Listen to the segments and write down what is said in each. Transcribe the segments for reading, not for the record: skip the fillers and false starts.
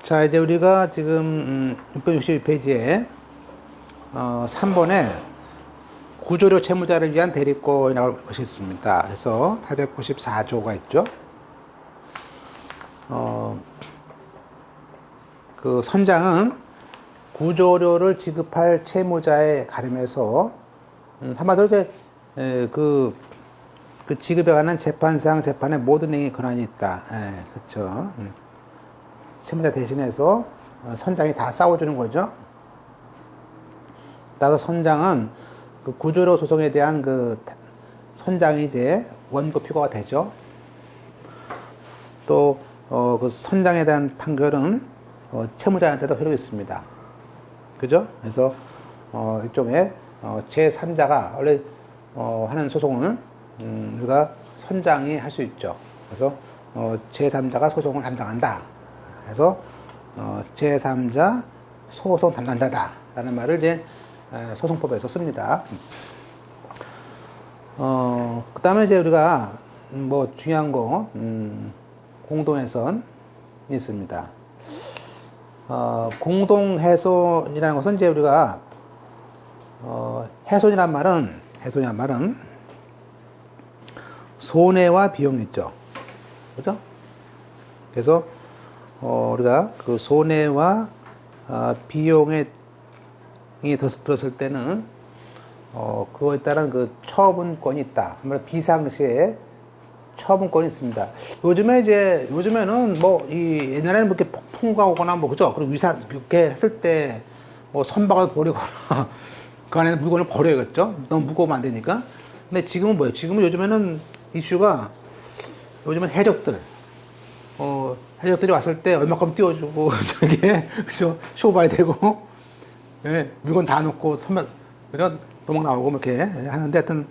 자, 이제 우리가 지금 662페이지에 3번에 구조료 채무자를 위한 대리권이라고 것이 있습니다. 그래서 894조가 있죠. 그 선장은 구조료를 지급할 채무자에 가름해서 한마디로 이제 그 지급에 관한 재판상 재판의 모든 행위 권한이 있다. 그렇죠. 채무자 대신해서 선장이 다 싸워주는 거죠. 따라서 선장은 그 구조료 소송에 대한 그 선장이 이제 원고 피고가 되죠. 또 그 선장에 대한 판결은 채무자한테도 효력이 있습니다. 그죠? 그래서 일종의 제3자가 원래 하는 소송을 우리가 선장이 할 수 있죠. 그래서 제3자가 소송을 담당한다. 그래서 제3자 소송 담당자다 라는 말을 이제 소송법에서 씁니다. 그 다음에 이제 우리가 뭐 중요한 거 공동훼손이 있습니다. 공동훼손이라는 것은 이제 우리가 훼손이란 말은 손해와 비용이 있죠. 그죠? 그래서 우리가 그 손해와 비용에 들었을 때는 그거에 따른 그 처분권이 있다. 비상시에 처분권이 있습니다. 요즘에는 뭐 이 옛날에는 뭐 이렇게 폭풍과 오거나 뭐 그죠? 그리고 이렇게 했을 때 뭐 선박을 버리거나 그 안에 물건을 버려야겠죠? 너무 무거우면 안 되니까. 근데 지금은 뭐예요? 지금은 요즘에는 이슈가 해적들이 왔을 때 얼마큼 띄워주고 저게 그죠? 쇼 봐야 되고 예, 물건 다 놓고 그죠? 도망 나오고 뭐 이렇게 하는데 하여튼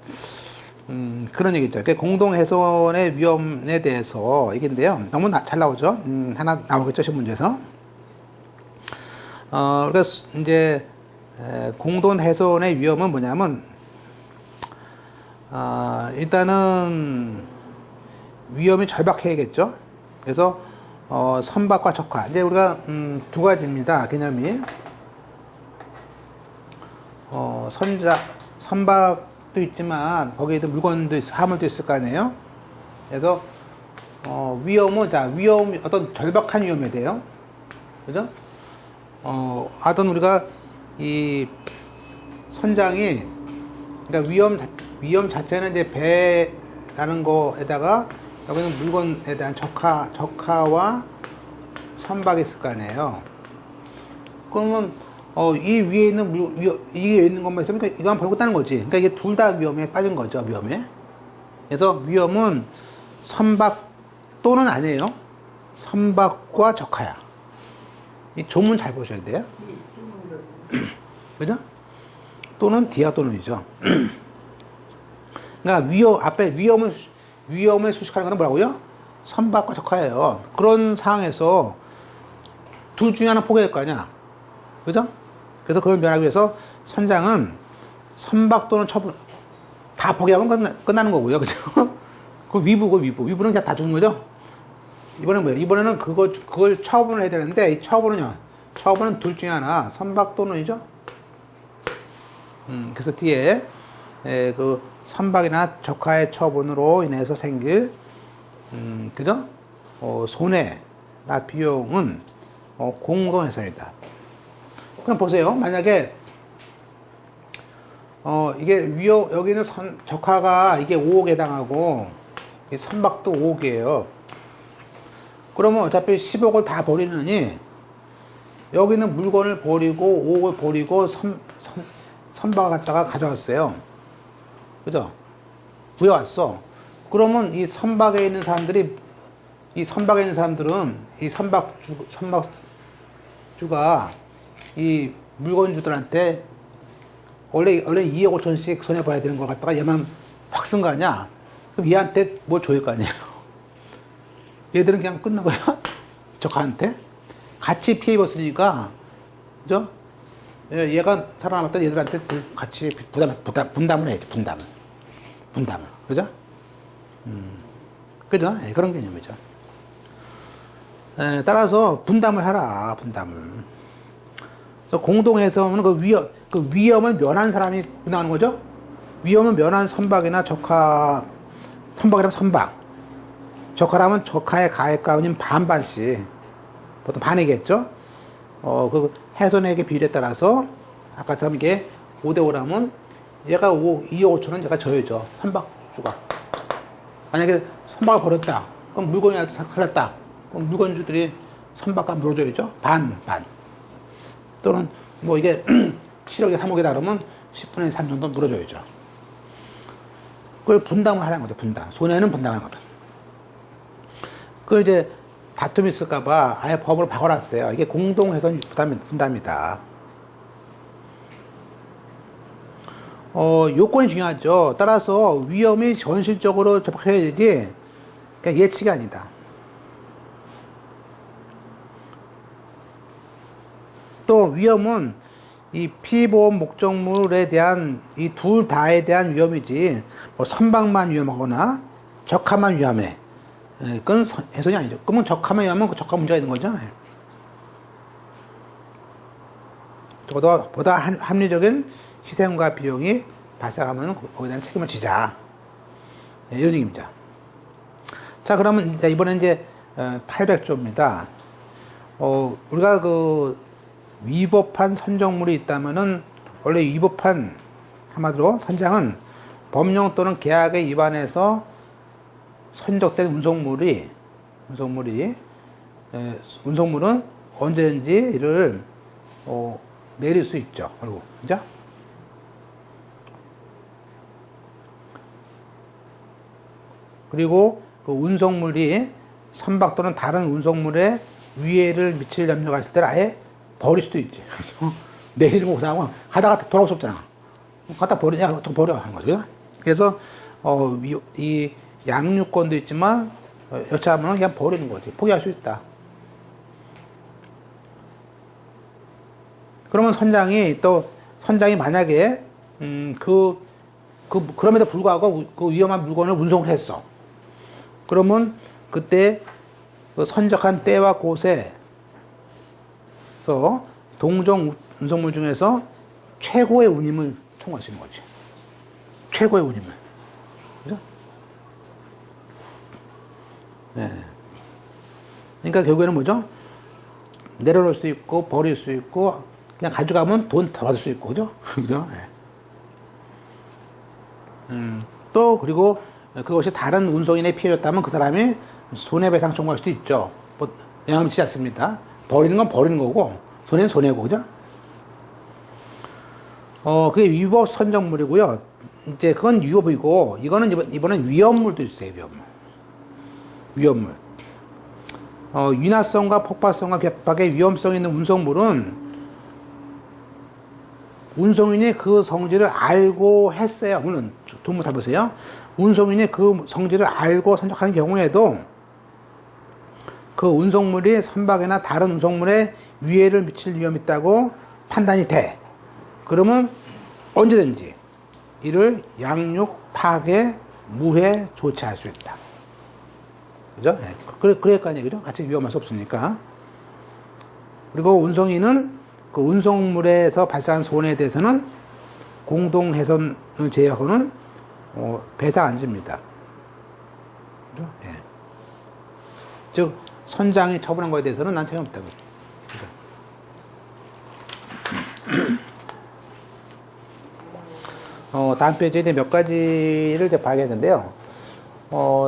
그런 얘기죠. 공동훼손의 위험에 대해서 얘기인데요. 너무 잘 나오죠. 하나 나오겠죠, 신문제에서. 그러니까 이제 공동훼손의 위험은 뭐냐면 일단은 위험이 절박해야겠죠. 그래서 선박과 적화. 이제 우리가 두 가지입니다. 개념이 선박도 있지만 거기에도 물건도 화물도 있을 거 아니에요. 그래서 위험 어떤 절박한 위험에 대해요. 그죠? 하여튼 우리가 이 선장이 그러니까 위험 자체는 이제 배라는 거에다가 여기는 물건에 대한 적하와 선박이 있을 거 아니에요. 그러면 이 위에 있는 것만 있으면 이거만 벌고 있다는 거지. 그러니까 이게 둘 다 위험에 빠진 거죠, 위험에. 그래서 위험은 선박 또는 아니에요. 선박과 적하야. 이 조문 잘 보셔야 돼요. 그죠? 또는 디아또는이죠. 그러니까 앞에 위험을 수식하는 거는 뭐라고요? 선박과 적하예요. 그런 상황에서 둘 중에 하나 포기할 거 아니야. 그죠? 그래서 그걸 면하기 위해서 선장은 선박 또는 처분 다 포기하면 끝나는 거고요. 그죠? 그 위부는 그냥 다 주는 거죠? 이번엔 뭐예요? 이번에는 그걸 처분을 해야 되는데, 이 처분은 둘 중에 하나, 선박 또는이죠? 그래서 뒤에, 그 선박이나 적하의 처분으로 인해서 생길, 그죠? 손해나 비용은, 공동훼손이다. 그럼 보세요. 만약에, 여기는 적하가 이게 5억에 해당하고, 이 선박도 5억이에요. 그러면 어차피 10억을 다 버리느니, 여기는 물건을 버리고, 5억을 버리고, 선박을 갖다가 가져왔어요. 그죠? 구해왔어. 그러면 이 선박에 있는 사람들은, 이 선박주가 이 물건주들한테 원래 2억 5천씩 손해봐야 되는 걸 갖다가 얘만 확 쓴 거 아니야? 그럼 얘한테 뭘 줘야 할 거 아니에요? 얘들은 그냥 끝난 거야? 적한테? 같이 피해 입었으니까, 그죠? 얘가 살아남았던 얘들한테 같이 분담을 해야지, 분담을. 그죠? 그죠? 그런 개념이죠. 따라서 분담을 해라, 분담을. 그래서 공동해서는 그 위험을 면한 사람이 분담하는 거죠. 위험을 면한 선박이나 적하, 선박이라면 선박, 적하라면 적하의 가액가운인 반반씩, 보통 반이겠죠. 그 훼손액의 비율에 따라서 아까처럼 이게 5대5라면 얘가 2억 5천원 얘가 져야죠. 선박주가. 만약에 선박을 버렸다. 그럼 물건이 살렸다. 그럼 물건주들이 선박값 물어줘야죠. 반. 또는 뭐 이게 7억에 3억이다 그러면 10분의 3 정도 물어줘야죠. 그걸 분담을 하라는 거죠. 분담. 손해는 분담하는 거다. 그 이제 다툼이 있을까봐 아예 법을 바꿔놨어요. 이게 공동훼손 분담이다. 요건이 중요하죠. 따라서 위험이 전실적으로 접해야 되지, 그냥 예치가 아니다. 또 위험은 이 피보험 목적물에 대한 이 둘 다에 대한 위험이지, 뭐 선박만 위험하거나 적하만 위험해. 그건 훼손이 아니죠. 그러면 적하만 위험하면 그 적하 문제가 있는 거죠. 보다 합리적인 희생과 비용이 발생하면 거기에 대한 책임을 지자. 이런 얘기입니다. 자, 그러면 이번에 이제 800조입니다. 우리가 그 위법한 선적물이 있다면은, 원래 위법한, 한마디로 선장은 법령 또는 계약에 위반해서 선적된 운송물은 언제든지 이를 내릴 수 있죠. 그죠? 그리고 그 운송물이 선박 또는 다른 운송물에 위해를 미칠 염려가 있을 때는 아예 버릴 수도 있지. 내리는 거 그냥 가다가 돌아올 수 없잖아. 갖다 버리냐, 또 버려 하는 거죠. 그래서 이 양육권도 있지만 여차하면 그냥 버리는 거지. 포기할 수 있다. 그러면 선장이 만약에 그럼에도 불구하고 그 위험한 물건을 운송을 했어. 그러면 그때 그 선적한 때와 곳에서 동종 운송물 중에서 최고의 운임을 청구할 수 있는 거지. 최고의 운임을. 그죠? 네. 그러니까 결국에는 뭐죠? 내려놓을 수도 있고, 버릴 수 있고, 그냥 가져가면 돈 더 받을 수 있고, 그죠? 그죠? 네. 또, 그리고 그것이 다른 운송인에 피해졌다면 그 사람이 손해배상 청구할 수도 있죠. 뭐, 영향을 미치지 않습니다. 버리는 건 버리는 거고, 손해는 손해고, 그죠? 그게 위법 선적물이고요. 이제 그건 위법이고, 이거는 이번엔 위험물도 있어요, 위험물. 윤활성과 폭발성과 격박의 위험성이 있는 운송물은 운송인이 그 성질을 알고 했어요. 물론 두문 답보세요. 운송인이 그 성질을 알고 선적한 경우에도 그 운송물이 선박이나 다른 운송물에 위해를 미칠 위험이 있다고 판단이 돼. 그러면 언제든지 이를 양육, 파괴, 무해 조치할 수 있다. 그죠? 네. 그럴 거 아니에요. 그죠? 같이 위험할 수 없으니까. 그리고 운송인은 그 운송물에서 발생한 손해에 대해서는 공동훼손을 제외하고는 배상 안 줍니다. 그죠? 네. 즉, 선장이 처분한 거에 대해서는 난 책임 없다고. 다음 페이지에 이제 몇 가지를 이제 봐야겠는데요.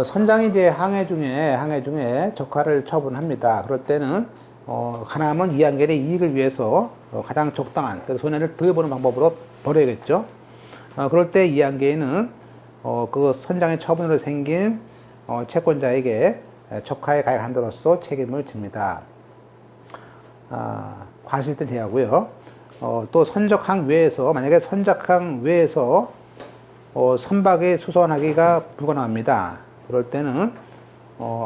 선장이 이제 항해 중에 적하를 처분합니다. 그럴 때는, 가능하면 이항계의 이익을 위해서 가장 적당한, 그래서 손해를 덜 보는 방법으로 버려야겠죠. 그럴 때 이항계에는, 그 선장의 처분으로 생긴, 채권자에게 적하의 가액 한도로서 책임을 집니다. 과실된 제하고요. 또 선적항 외에서, 만약에 선적항 외에서 선박에 수선하기가 불가능합니다. 그럴 때는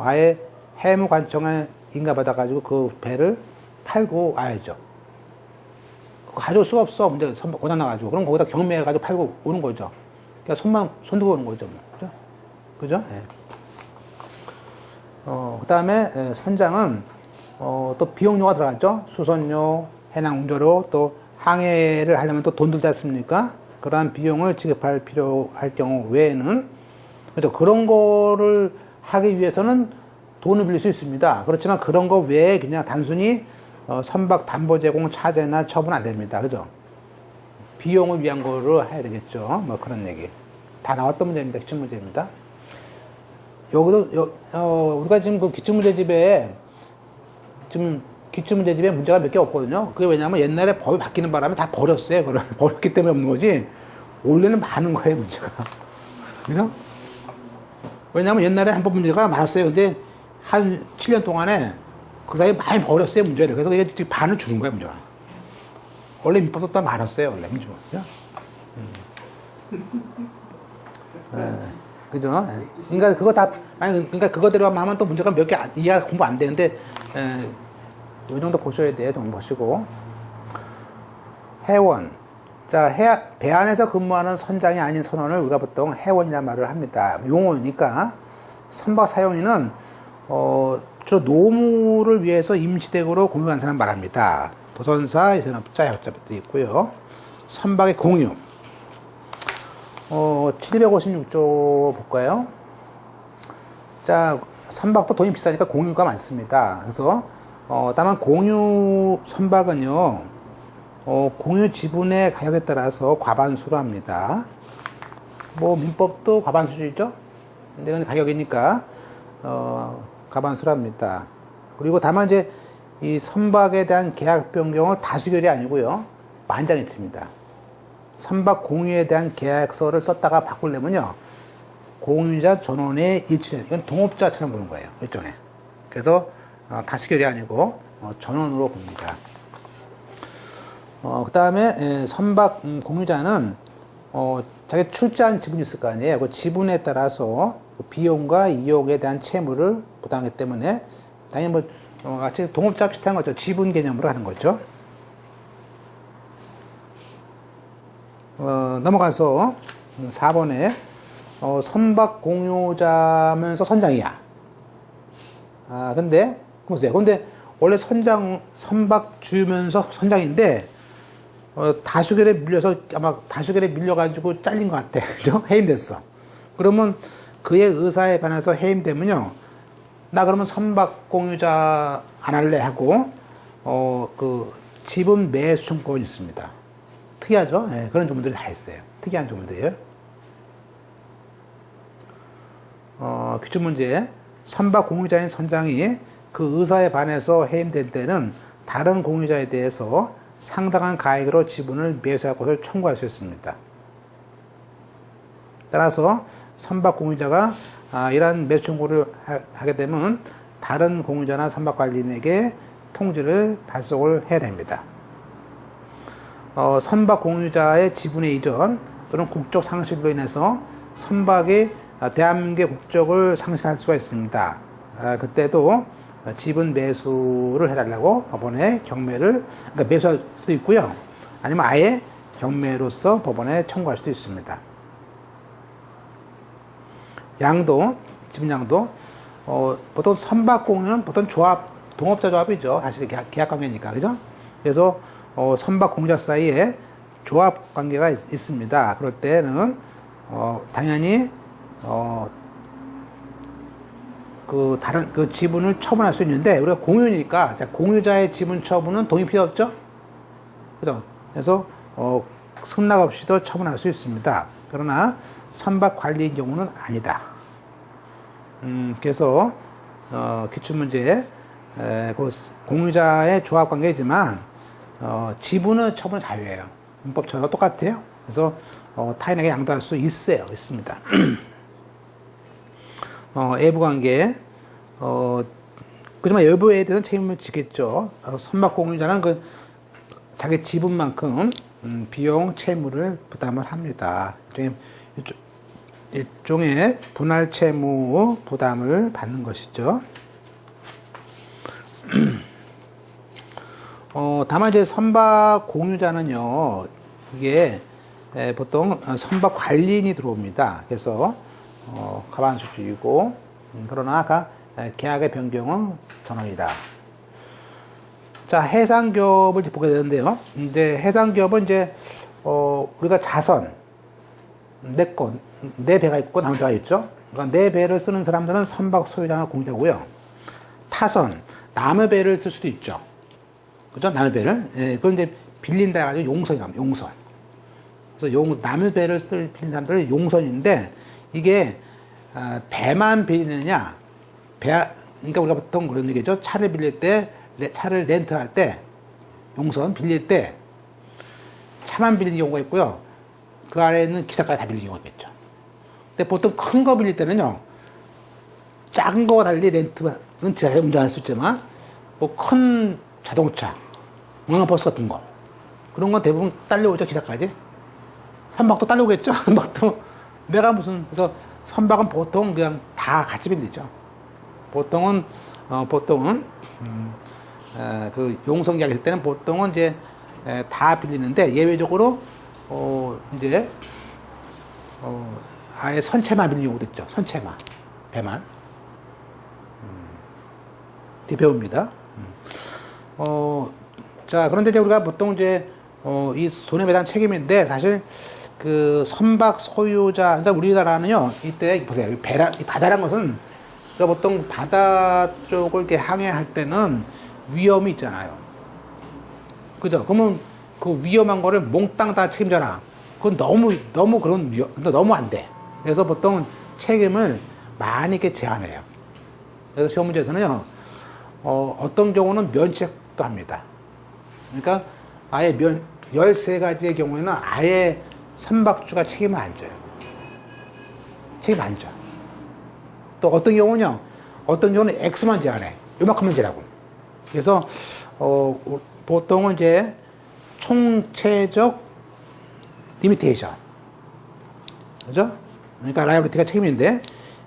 아예 해무관청에 인가받아가지고 그 배를 팔고 와야죠. 가져올 수가 없어. 문제 선박 고장나가지고. 그럼 거기다 경매해가지고 팔고 오는 거죠. 그러니까 손 두고 오는 거죠. 그죠? 그죠? 네. 그 다음에 선장은 또 비용료가 들어가죠. 수선료, 해낭 운전료, 또 항해를 하려면 또 돈 들지 않습니까? 그러한 비용을 지급할 필요할 경우 외에는, 그렇죠. 그런 거를 하기 위해서는 돈을 빌릴 수 있습니다. 그렇지만 그런 거 외에 그냥 단순히 선박 담보 제공 차제나 처분 안 됩니다. 그죠? 비용을 위한 거를 해야 되겠죠. 뭐 그런 얘기. 다 나왔던 문제입니다. 기출문제입니다. 여기도, 우리가 지금 그 기출문제집에, 지금 기출문제집에 문제가 몇 개 없거든요. 그게 왜냐면 옛날에 법이 바뀌는 바람에 다 버렸어요. 그걸 버렸기 때문에 없는 거지. 원래는 많은 거예요, 문제가. 그죠? 왜냐면 옛날에 한법 문제가 많았어요. 근데 한 7년 동안에 그 사이에 많이 버렸어요, 문제를. 그래서 이게 지금 반을 줄은 거예요, 문제가. 원래 민법도 많았어요, 원래 문제가. 그죠? 그러니까 그거 다, 아니, 그러니까 그거대로 하면 또 문제가 몇 개 이해가 공부 안 되는데, 이 정도 보셔야 돼요, 좀 보시고. 해원. 자, 배 안에서 근무하는 선장이 아닌 선원을 우리가 보통 해원이라는 말을 합니다. 용어니까. 선박 사용인은, 주로 노무를 위해서 임시대구로 공유한 사람 말합니다. 도전사, 이산업자, 협자들이 있고요. 선박의 공유. 756조 볼까요? 자, 선박도 돈이 비싸니까 공유가 많습니다. 그래서, 다만 공유 선박은요, 공유 지분의 가격에 따라서 과반수로 합니다. 뭐, 민법도 과반수죠? 근데 이건 가격이니까, 과반수로 합니다. 그리고 다만 이제, 이 선박에 대한 계약 변경은 다수결이 아니고요, 만장일치입니다. 선박 공유에 대한 계약서를 썼다가 바꾸려면요, 공유자 전원의 일치는, 이건 동업자처럼 보는 거예요, 일종의. 그래서, 다수결이 아니고, 전원으로 봅니다. 그 다음에, 선박 공유자는, 자기 출자한 지분이 있을 거 아니에요. 그 지분에 따라서 비용과 이용에 대한 채무를 부담하기 때문에, 당연히 뭐, 같이 동업자 비슷한 거죠. 지분 개념으로 하는 거죠. 넘어가서 4번에 선박 공유자면서 선장이야. 근데 보세요. 근데 원래 선박 주면서 선장인데 다수결에 밀려서 아마 다수결에 밀려가지고 잘린 것 같아. 그죠? 해임됐어. 그러면 그의 의사에 반해서 해임되면요. 나 그러면 선박 공유자 안 할래 하고 그 지분 매수 청구권이 있습니다. 특이하죠? 네, 그런 조문들이 다 있어요. 특이한 조문들이에요. 기출문제. 선박 공유자인 선장이 그 의사에 반해서 해임된 때는 다른 공유자에 대해서 상당한 가액으로 지분을 매수할 것을 청구할 수 있습니다. 따라서 선박 공유자가 이러한 매수 청구를 하게 되면 다른 공유자나 선박 관리인에게 통지를 발송을 해야 됩니다. 선박 공유자의 지분의 이전 또는 국적 상실로 인해서 선박이 대한민국의 국적을 상실할 수가 있습니다. 그때도 지분 매수를 해달라고 법원에 경매를, 그러니까 매수할 수도 있고요. 아니면 아예 경매로서 법원에 청구할 수도 있습니다. 양도, 지분 양도, 보통 선박 공유는 보통 조합, 동업자 조합이죠. 사실 계약 관계니까, 그죠? 그래서 선박 공유자 사이에 조합 관계가 있습니다. 그럴 때는 당연히 그 다른 그 지분을 처분할 수 있는데 우리가 공유니까 공유자의 지분 처분은 동의 필요 없죠. 그죠? 그래서 승낙 없이도 처분할 수 있습니다. 그러나 선박 관리인 경우는 아니다. 그래서 기출문제에 그 공유자의 조합 관계이지만 지분은 처분 자유예요. 민법처럼 똑같아요. 그래서 타인에게 양도할 수 있습니다. 애부관계, 그지만 여부에 대해서는 책임을 지겠죠. 선박 공유자는 그 자기 지분만큼 비용, 채무를 부담을 합니다. 일종의 분할 채무 부담을 받는 것이죠. 다만 이제 선박 공유자는요, 이게 보통 선박 관리인이 들어옵니다. 그래서 과반수주의고, 그러나 아까 계약의 변경은 전원이다. 자, 해상기업을 이제 보게 되는데요. 이제 해상기업은 이제, 우리가 자선, 내 배가 있고 남의 배가 있죠. 그러니까 내 배를 쓰는 사람들은 선박 소유자나 공유자고요. 타선, 남의 배를 쓸 수도 있죠. 그죠? 남의 배를. 예, 그걸 이제 빌린다 해가지고 용선이랍니다. 용선. 그래서 남의 배를 빌린 사람들은 용선인데, 이게, 배만 빌리느냐, 그러니까 우리가 보통 그런 얘기죠. 차를 빌릴 때, 차를 렌트할 때, 용선 빌릴 때, 차만 빌리는 경우가 있고요. 그 아래에 있는 기사까지 다 빌리는 경우가 있겠죠. 근데 보통 큰 거 빌릴 때는요, 작은 거와 달리 렌트는 제가 운전할 수 있지만, 뭐 큰 자동차, 공항버스 같은 거, 그런 건 대부분 딸려오죠, 기사까지. 선박도 딸려오겠죠? 선박도. 그래서 선박은 보통 그냥 다 같이 빌리죠. 보통은, 그 용선 계약일 때는 보통은 이제 다 빌리는데, 예외적으로, 이제, 아예 선체만 빌리는 경우도 있죠. 선체만. 배만. 배우입니다. 자, 그런데 이제 우리가 보통 이제, 이 손해배상 책임인데, 사실, 그 선박 소유자, 그러니까 우리나라는요, 이때, 보세요. 이 바다란 것은, 그러니까 보통 바다 쪽을 이렇게 항해할 때는 위험이 있잖아요. 그죠? 그러면 그 위험한 거를 몽땅 다 책임져라. 그건 너무 너무 안 돼. 그래서 보통 책임을 많이 이렇게 제한해요. 그래서 시험 문제에서는요, 어떤 경우는 면책도 합니다. 그러니까 아예 13가지의 경우에는 아예 선박주가 책임을 안 져요. 책임 안 져. 또 어떤 경우는 X만 제한해. 요만큼만 지라고. 그래서, 보통은 이제 총체적 리미테이션. 그죠? 그러니까 라이abili티가 책임인데,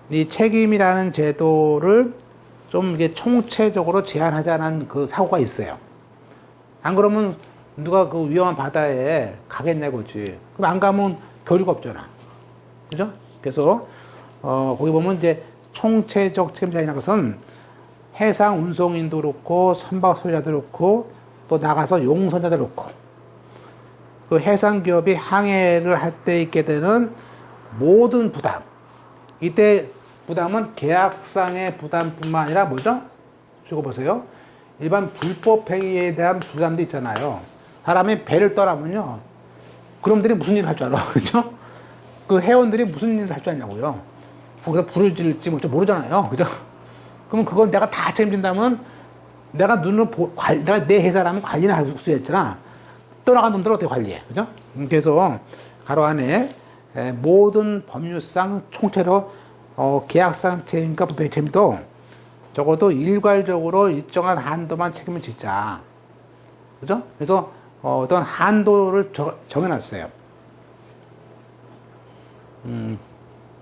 이 책임이라는 제도를 좀 이게 총체적으로 제한하자는 그 사고가 있어요. 안 그러면 누가 그 위험한 바다에 가겠냐고지. 그럼 안 가면 교류가 없잖아. 그죠? 그래서, 거기 보면 이제 총체적 책임자이라는 것은 해상 운송인도 그렇고, 선박 소유자도 그렇고, 또 나가서 용선자도 그렇고, 그 해상기업이 항해를 할 때 있게 되는 모든 부담. 이때 부담은 계약상의 부담뿐만 아니라 뭐죠? 적어보세요. 일반 불법행위에 대한 부담도 있잖아요. 사람이 배를 떠나면요. 그놈들이 무슨 일을 할 줄 알아? 그죠? 그 회원들이 무슨 일을 할 줄 아냐고요. 거기서 불을 지를지 모르잖아요. 그죠? 그러면 그건 내가 다 책임진다면 내가 내가 내 회사라면 관리는 할 수 있잖아. 떠나간 놈들 어떻게 관리해? 그죠? 그래서 가로 안에 모든 법률상 총체로 계약상 책임과 부패 책임도 적어도 일괄적으로 일정한 한도만 책임을 짓자. 그죠? 그래서 어떤 한도를 정해놨어요.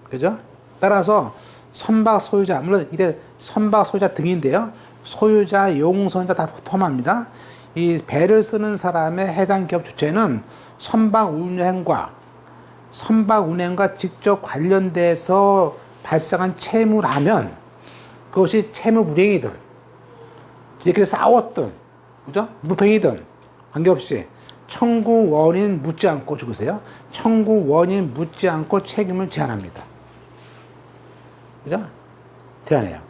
그죠? 따라서 선박 소유자, 물론 이때 선박 소유자 등인데요. 소유자, 용선자 다 포함합니다. 이 배를 쓰는 사람의 해당 기업 주체는 선박 운행과 직접 관련돼서 발생한 채무라면 그것이 채무 불이행이든 지들끼리 싸웠든 그죠? 무팽이든 관계없이 청구 원인 묻지 않고 죽으세요. 청구 원인 묻지 않고 책임을 제한합니다. 그죠? 제한해요.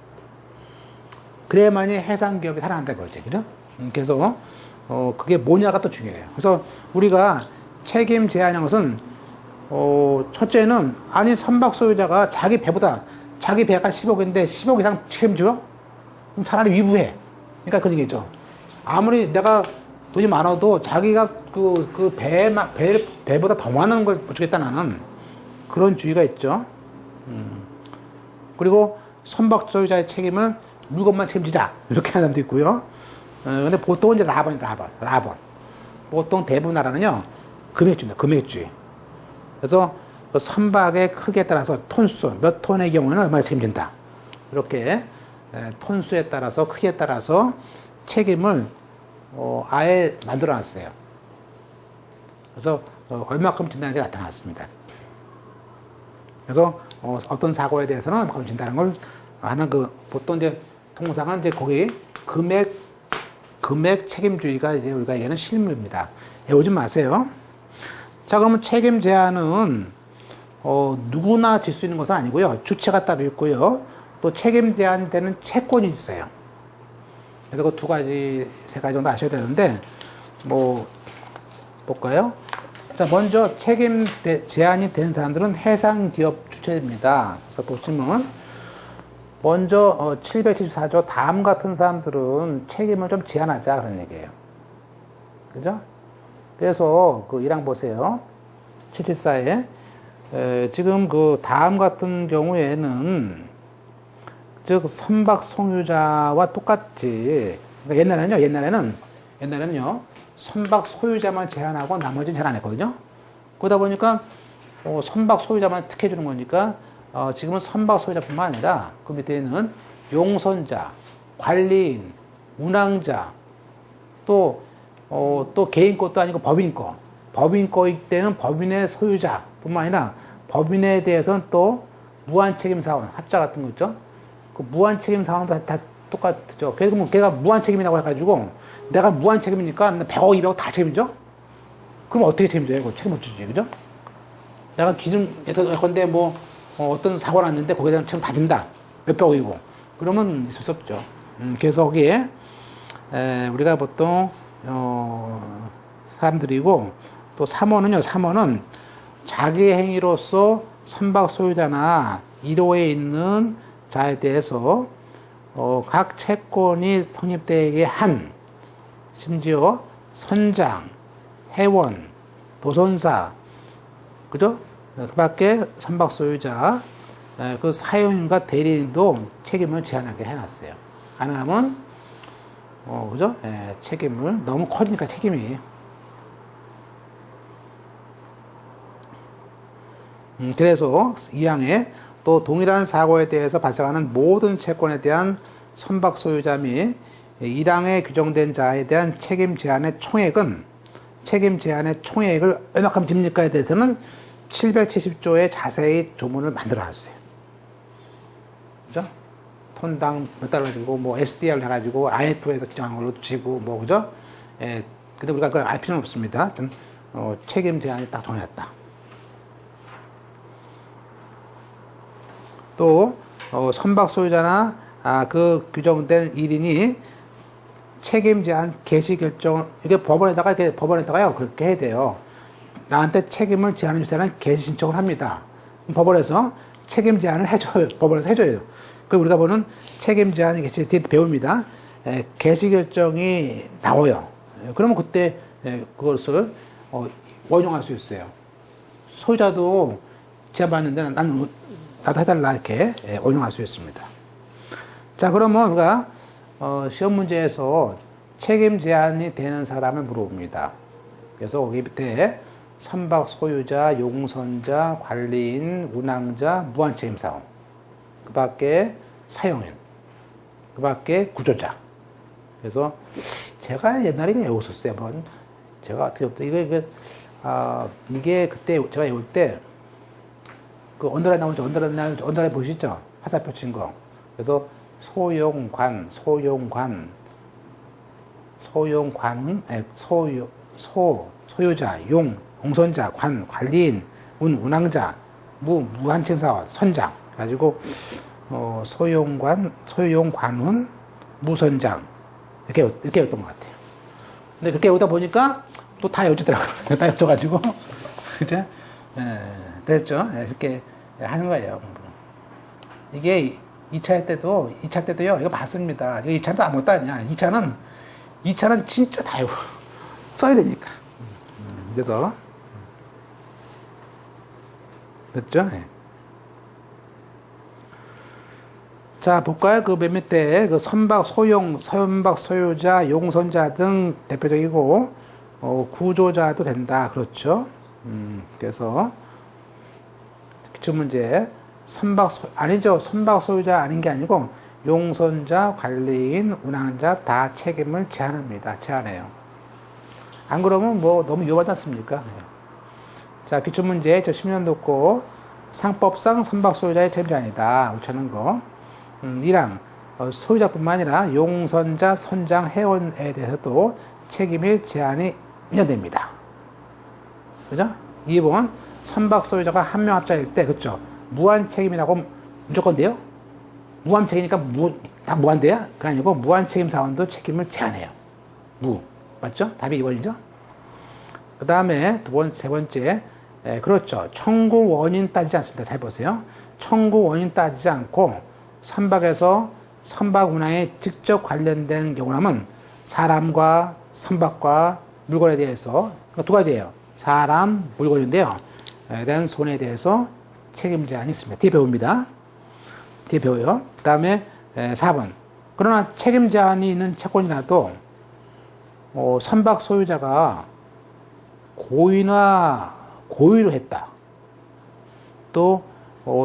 그래야만이 해상기업이 살아난다는 거지. 그죠? 그래서 그게 뭐냐가 또 중요해요. 그래서 우리가 책임 제한하는 것은 첫째는 아니 선박 소유자가 자기 배가 10억인데 10억 이상 책임져? 그럼 차라리 위부해. 그러니까 그런 얘기죠. 아무리 내가 돈이 많아도 자기가 배보다 더 많은 걸 주겠다 나는 그런 주의가 있죠. 그리고 선박 소유자의 책임은 물건만 책임지자 이렇게 하는 사람도 있고요. 근데 보통은 이제 라번. 보통 대부분 나라는요 금액주입니다. 금액주의. 그래서 그 선박의 크기에 따라서 톤수 몇 톤의 경우에는 얼마나 책임진다. 이렇게 톤수에 따라서 크기에 따라서 책임을 아예 만들어놨어요. 그래서 얼마큼 진다는 게 나타났습니다. 그래서 어떤 사고에 대해서는 얼마큼 진다는 걸 하는 보통 이제 통상은 이제 거기 금액 금액 책임주의가 이제 우리가 얘기하는 실무입니다. 외우지 마세요. 자, 그러면 책임 제한은 누구나 질 수 있는 것은 아니고요. 주체가 따로 있고요. 또 책임 제한되는 채권이 있어요. 그래서 그 두 가지, 세 가지 정도 아셔야 되는데, 뭐, 볼까요? 자, 먼저 책임 제한이 된 사람들은 해상기업 주체입니다. 그래서 보시면, 먼저 774조 다음 같은 사람들은 책임을 좀 제한하자 그런 얘기예요. 그죠? 그래서 그 1항 보세요. 774에 지금 그 다음 같은 경우에는 즉 선박 소유자와 똑같이 그러니까 옛날에는요 선박 소유자만 제한하고 나머지는 제한 안 했거든요. 그러다 보니까 선박 소유자만 특혜 주는 거니까 지금은 선박 소유자뿐만 아니라 그 밑에는 용선자, 관리인, 운항자, 또 개인 것도 아니고 법인 거. 법인 거일 때는 법인의 소유자뿐만 아니라 법인에 대해서는 또 무한책임사원, 합자 같은 거 있죠? 그 무한책임사원도 다 똑같죠. 그래서 뭐 걔가 무한책임이라고 해가지고 내가 무한책임이니까 100억, 200억 다 책임져? 그럼 어떻게 책임져요? 이거 책임 못 지지, 그죠? 내가 기준, 예컨대 뭐, 어떤 사고가 났는데 거기에 대한 책임 다 진다. 몇백억이고. 그러면 있을 수 없죠. 그래서 거기에, 우리가 보통, 사람들이고, 또 3호는 자기 행위로서 선박 소유자나 1호에 있는 자에 대해서, 각 채권이 성립되게 한, 심지어 선장, 회원, 도선사, 그죠? 그 밖에 선박 소유자, 그 사용인과 대리인도 책임을 제한하게 해놨어요. 안 하면, 그죠? 책임을, 너무 커지니까 책임이. 그래서 이 항에 또 동일한 사고에 대해서 발생하는 모든 채권에 대한 선박 소유자 및 1항에 규정된 자에 대한 책임 제한의 총액을 얼마큼 집니까에 대해서는 770조에 자세히 조문을 만들어 놨어요. 그죠? 톤당 몇 달러 주고, 뭐, SDR 해가지고, IMF에서 규정한 걸로 주시고, 뭐, 그죠? 근데 우리가 그걸 알 필요는 없습니다. 하여튼, 책임 제한이 딱 정해놨다. 또, 선박 소유자나, 그 규정된 1인이 책임 제한 개시 결정, 이게 법원에다가요, 그렇게 해야 돼요. 나한테 책임을 제한해 주세요는 개시 신청을 합니다. 법원에서 책임 제한을 해줘요. 법원에서 해줘요. 그 우리가 보는 책임 제한이 개시 뒤에 배웁니다. 개시 결정이 나와요. 그러면 그때 그것을 원용할 수 있어요. 소유자도 제한받는데 나도 해달라 이렇게 원용할 수 있습니다. 자, 그러면 우리가 시험 문제에서 책임 제한이 되는 사람을 물어봅니다. 그래서 거기 밑에 선박 소유자, 용선자, 관리인, 운항자, 무한책임사원, 그 밖에 사용인, 그 밖에 구조자. 그래서 제가 옛날에 외웠었어요. 한번 제가 어떻게 이게 그때 제가 외울 때 그 언더라인 나오죠. 언더라인 보시죠? 화살표 친 거. 그래서 소용관은 소유자, 용선자, 관리인, 운항자, 무한책임사원, 선장. 가지고 소용관은 무선장. 이렇게 였던 것 같아요. 근데 그렇게 외우다 보니까 또 다 외워지더라고요. 다 외워져가지고. 그죠? 됐죠? 이렇게 하는 거예요. 이게 2차 때도요, 이거 맞습니다. 이거 2차도 아무것도 아니야. 2차는 진짜 다 외워. 써야 되니까. 그래서, 됐죠? 자, 볼까요? 그 맨 밑에, 그 선박 소유자, 용선자 등 대표적이고, 구조자도 된다. 그렇죠? 그래서, 기출문제, 선박 소유자 아닌 게 아니고, 용선자, 관리인, 운항자 다 책임을 제한합니다. 제한해요. 안 그러면 뭐 너무 위험하지 않습니까? 자, 기출문제, 10년도 거, 상법상 선박 소유자의 책임이 아니다. 우차는 거. 1항. 소유자뿐만 아니라 용선자, 선장, 회원에 대해서도 책임의 제한이 인정됩니다. 그죠? 2번, 선박 소유자가 한 명 합자일 때, 그렇죠? 무한 책임이라고 무조건 돼요? 무한 책임이니까 다 무한돼요? 그게 아니고 무한 책임 사원도 책임을 제한해요. 맞죠? 답이 2번이죠? 그 다음에 세 번째, 그렇죠. 청구 원인 따지지 않습니다. 잘 보세요. 청구 원인 따지지 않고 선박에서 선박 운항에 직접 관련된 경우라면 사람과 선박과 물건에 대해서 그러니까 두 가지예요. 사람, 물건인데요. 대한 손해에 대해서 책임 제한이 있습니다. 뒤에 배웁니다. 뒤에 배워요. 그 다음에 4번. 그러나 책임 제한이 있는 채권이라도 선박 소유자가 고의로 했다. 또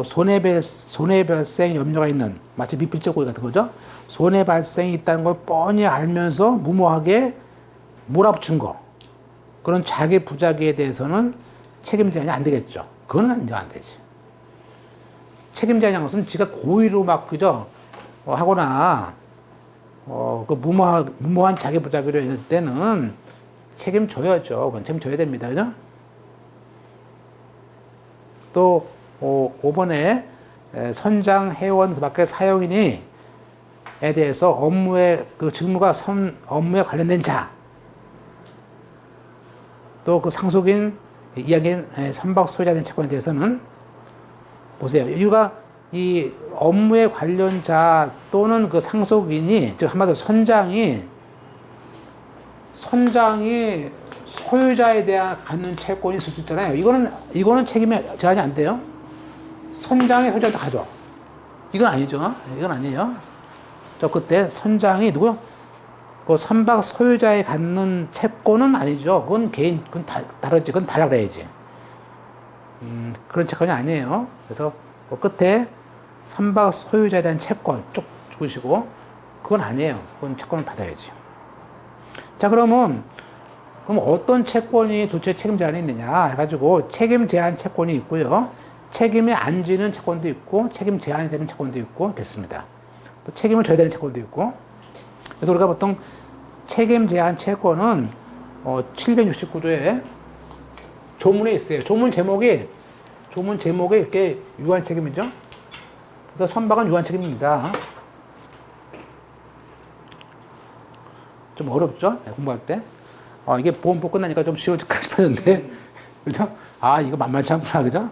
손해발생 염려가 있는 마치 미필적 고의 같은 거죠. 손해 발생이 있다는 걸 뻔히 알면서 무모하게 몰아붙인 거. 그런 자기 부작위에 대해서는 책임 제한이 안 되겠죠. 그건 인정 안 되지. 책임 제한이라는 것은 지가 고의로 막 그죠 하거나 그 무모한 자기 부작위로 했을 때는 책임져야죠. 그건 책임져야 됩니다. 그죠? 또 5번에 선장, 회원, 그 밖에 사용인에 대해서 업무에 그 직무가 업무에 관련된 자, 또 그 상속인 이야기인 선박 소유자에 대한 채권에 대해서는 보세요. 이유가 이 업무에 관련자 또는 그 상속인이 즉 한마디로 선장이 소유자에 대한 갖는 채권이 있을 수 있잖아요. 이거는 책임이 제한이 안 돼요. 선장이 소유자한테 가져. 이건 아니죠. 이건 아니에요. 저 그때 선장이 누구요? 그 선박 소유자에 갖는 채권은 아니죠. 그건 다르지. 그건 달라 그래야지. 그런 채권이 아니에요. 그래서 그 끝에 선박 소유자에 대한 채권 쭉 주시고 그건 아니에요. 그건 채권을 받아야지. 자, 그럼 어떤 채권이 도대체 책임 제한이 있느냐 해가지고 책임 제한 채권이 있고요. 책임이 안 지는 채권도 있고 책임 제한이 되는 채권도 있고 그렇습니다. 또 책임을 져야 되는 채권도 있고. 그래서 우리가 보통 책임 제한 채권은 769조에 조문에 있어요. 조문 제목이 이렇게 유한 책임이죠. 그래서 선박은 유한 책임입니다. 좀 어렵죠? 공부할 때. 이게 보험법 끝나니까 좀 싶어졌는데. 그죠? 이거 만만치 않구나. 그죠?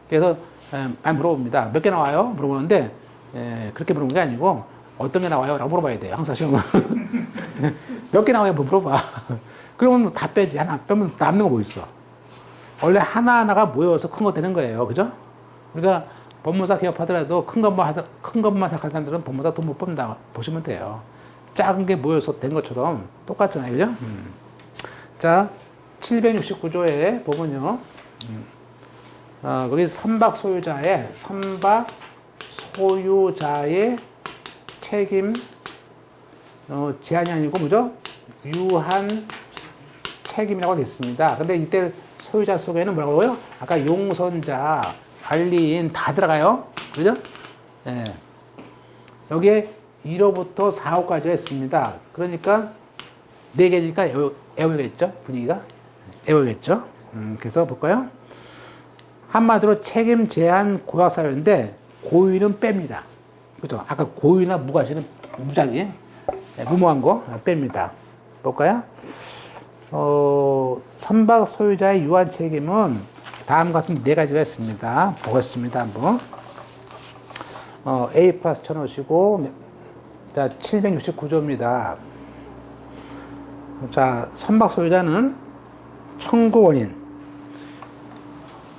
그래서, 많이 물어봅니다. 몇 개 나와요? 물어보는데, 그렇게 물어보는 게 아니고, 어떤 게 나와요? 라고 물어봐야 돼요. 항상 시험은. 몇 개 나와요? 뭐 물어봐. 그러면 다 빼지. 하나 빼면 남는 거 뭐 있어? 원래 하나하나가 모여서 큰 거 되는 거예요. 그죠? 우리가 법무사 개업하더라도 큰 것만 생각하는 사람들은 법무사 돈 못 뽑는다. 보시면 돼요. 작은 게 모여서 된 것처럼 똑같잖아요. 그죠? 자, 769조에 보면요. 거기 선박 소유자의 책임, 제한이 아니고, 뭐죠? 유한 책임이라고 되어 있습니다. 근데 이때 소유자 속에는 뭐라고요? 아까 용선자, 관리인 다 들어가요. 그죠? 네. 여기에 1호부터 4호까지가 있습니다. 그러니까 4개니까 애월겠죠? 분위기가? 애월겠죠? 그래서 볼까요? 한마디로 책임 제한 고약사유인데 고의는 뺍니다. 그죠? 아까 고의나 무과실은 무작위, 무모한 거 뺍니다. 볼까요? 선박 소유자의 유한 책임은 다음 같은 4가지가 있습니다. 보겠습니다. 한번. A 플러스 쳐놓으시고, 자, 769조입니다. 자, 선박 소유자는 청구 원인.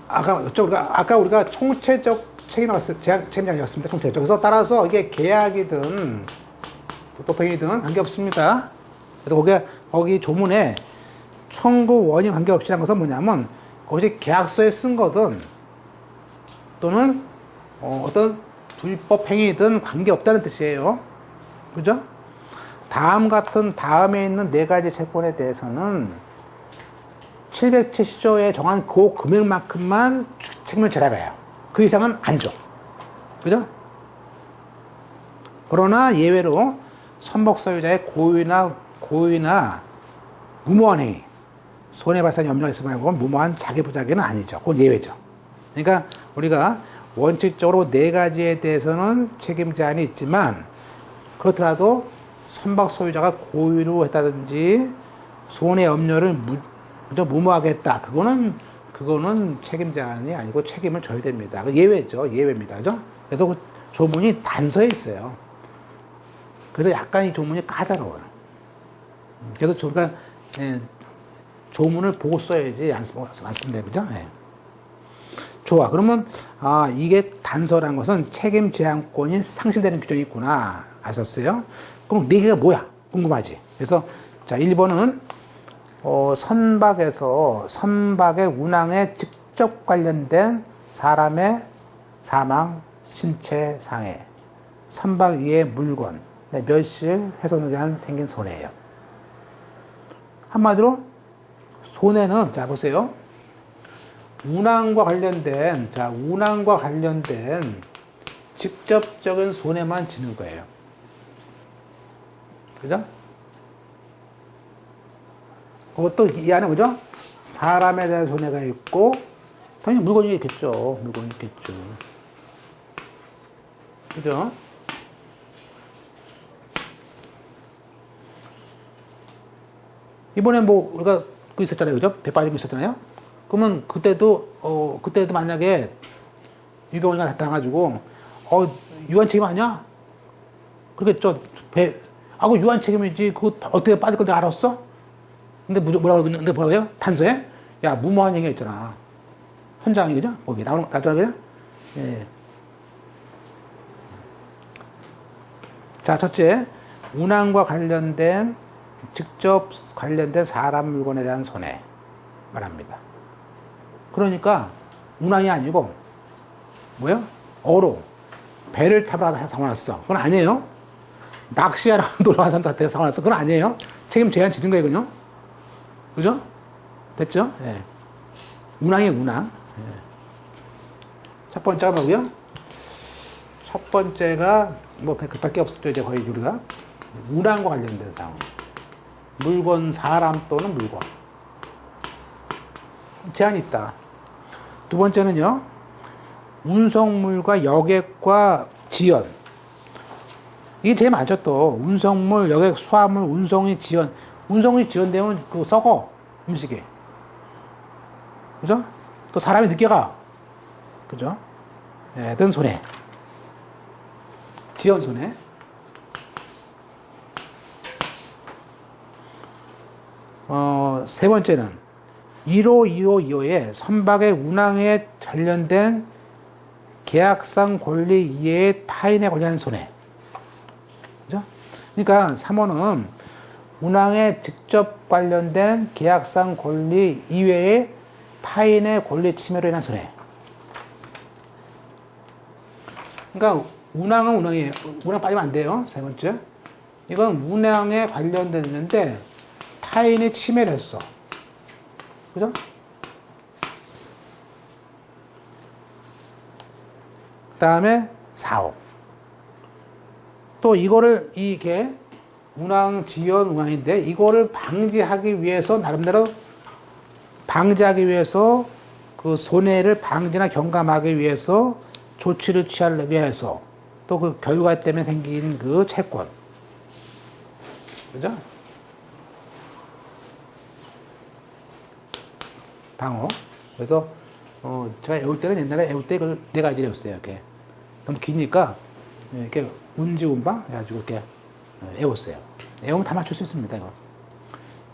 아까 우리가 총체적 책임이었습니다. 총체적. 그래서 따라서 이게 계약이든, 불법행위든 관계없습니다. 그래서 거기 조문에 청구 원인 관계없이라는 것은 뭐냐면, 거기서 계약서에 쓴 거든, 또는, 어떤 불법 행위든 관계없다는 뜻이에요. 그죠? 다음에 있는 4가지 채권에 대해서는 770조에 정한 그 금액만큼만 책임을 져야 가요. 그 이상은 안 줘. 그죠? 그러나 예외로 선박 소유자의 고의나 무모한 행위, 손해발생 염려가 있을 말고 무모한 자기부자기는 아니죠. 그건 예외죠. 그러니까 우리가 원칙적으로 네 가지에 대해서는 책임 제한이 있지만 그렇더라도 선박 소유자가 고의로 했다든지 손해 염려를 무모하게 했다. 그거는 책임 제한이 아니고 책임을 져야 됩니다. 예외죠. 예외입니다. 그죠? 그래서 그 조문이 단서에 있어요. 그래서 약간 이 조문이 까다로워요. 그래서 우리가 조문을 보고 써야지 말씀드립니다. 예. 좋아. 그러면 이게 단서란 것은 책임 제한권이 상실되는 규정이 있구나. 아셨어요? 그럼 네 개가 뭐야? 궁금하지? 그래서 자 1번은 선박의 운항에 직접 관련된 사람의 사망, 신체 상해, 선박 위의 물건, 멸실, 훼손에 의한 생긴 손해예요. 한마디로 손해는 자 보세요. 운항과 관련된 직접적인 손해만 지는 거예요. 그죠? 그것도 이 안에 그죠? 사람에 대한 손해가 있고 당연히 물건이 있겠죠. 그죠? 이번에 우리가 그 있었잖아요. 그죠? 배 빠지고 있었잖아요. 그러면 그때도 만약에 유병원이가 나타나가지고 유한 책임 아니야? 그러겠죠. 그 유한 책임이지. 그거 어떻게 빠질 건데 알았어? 근데 뭐라고 해요? 단서에? 야, 무모한 얘기가 있잖아. 현장이, 그죠? 거기 나오잖아요? 예. 자, 첫째. 운항과 직접 관련된 사람 물건에 대한 손해 말합니다. 그러니까, 운항이 아니고, 배를 타러 가다 사고 났어. 그건 아니에요. 낚시하러 놀러 가는 사람한테 사고 났어. 그건 아니에요. 책임 제한 지는 거예요, 그죠? 그죠? 됐죠? 예. 운항이 운항. 예. 첫 번째가 뭐고요? 첫 번째가 그밖에 없었죠. 이제 거의 우리가 운항과 관련된 상황. 물건, 사람 또는 물건. 제한이 있다. 두 번째는요. 운송물과 여객과 지연. 이게 제일 많죠 또. 운송물, 여객, 수화물, 운송이 지연되면 썩어. 음식이. 그죠? 또 사람이 늦게 가. 그죠? 예, 든 손해. 지연 손해. 세 번째는 1호, 2호, 2호의 선박의 운항에 관련된 계약상 권리 이외의 타인에 관련한 손해. 그죠? 그러니까 3호는 운항에 직접 관련된 계약상 권리 이외의 타인의 권리 침해로 인한 손해. 그러니까 운항은 운항이에요. 운항 빠지면 안 돼요. 세 번째. 이건 운항에 관련됐는데 타인이 침해를 했어. 그죠? 그 다음에 4호. 또 이게 운항, 지연, 운항인데 이거를 방지하기 위해서 나름대로 그 손해를 방지나 경감하기 위해서 조치를 취하기 위해서 또 그 결과 때문에 생긴 그 채권. 그죠? 방어. 그래서 제가 애울 때는 옛날에 그걸 네 가지를 외웠어요. 이렇게 너무 기니까 이렇게 운지운방 해가지고 이렇게 외웠어요. 외우면 다 맞출 수 있습니다.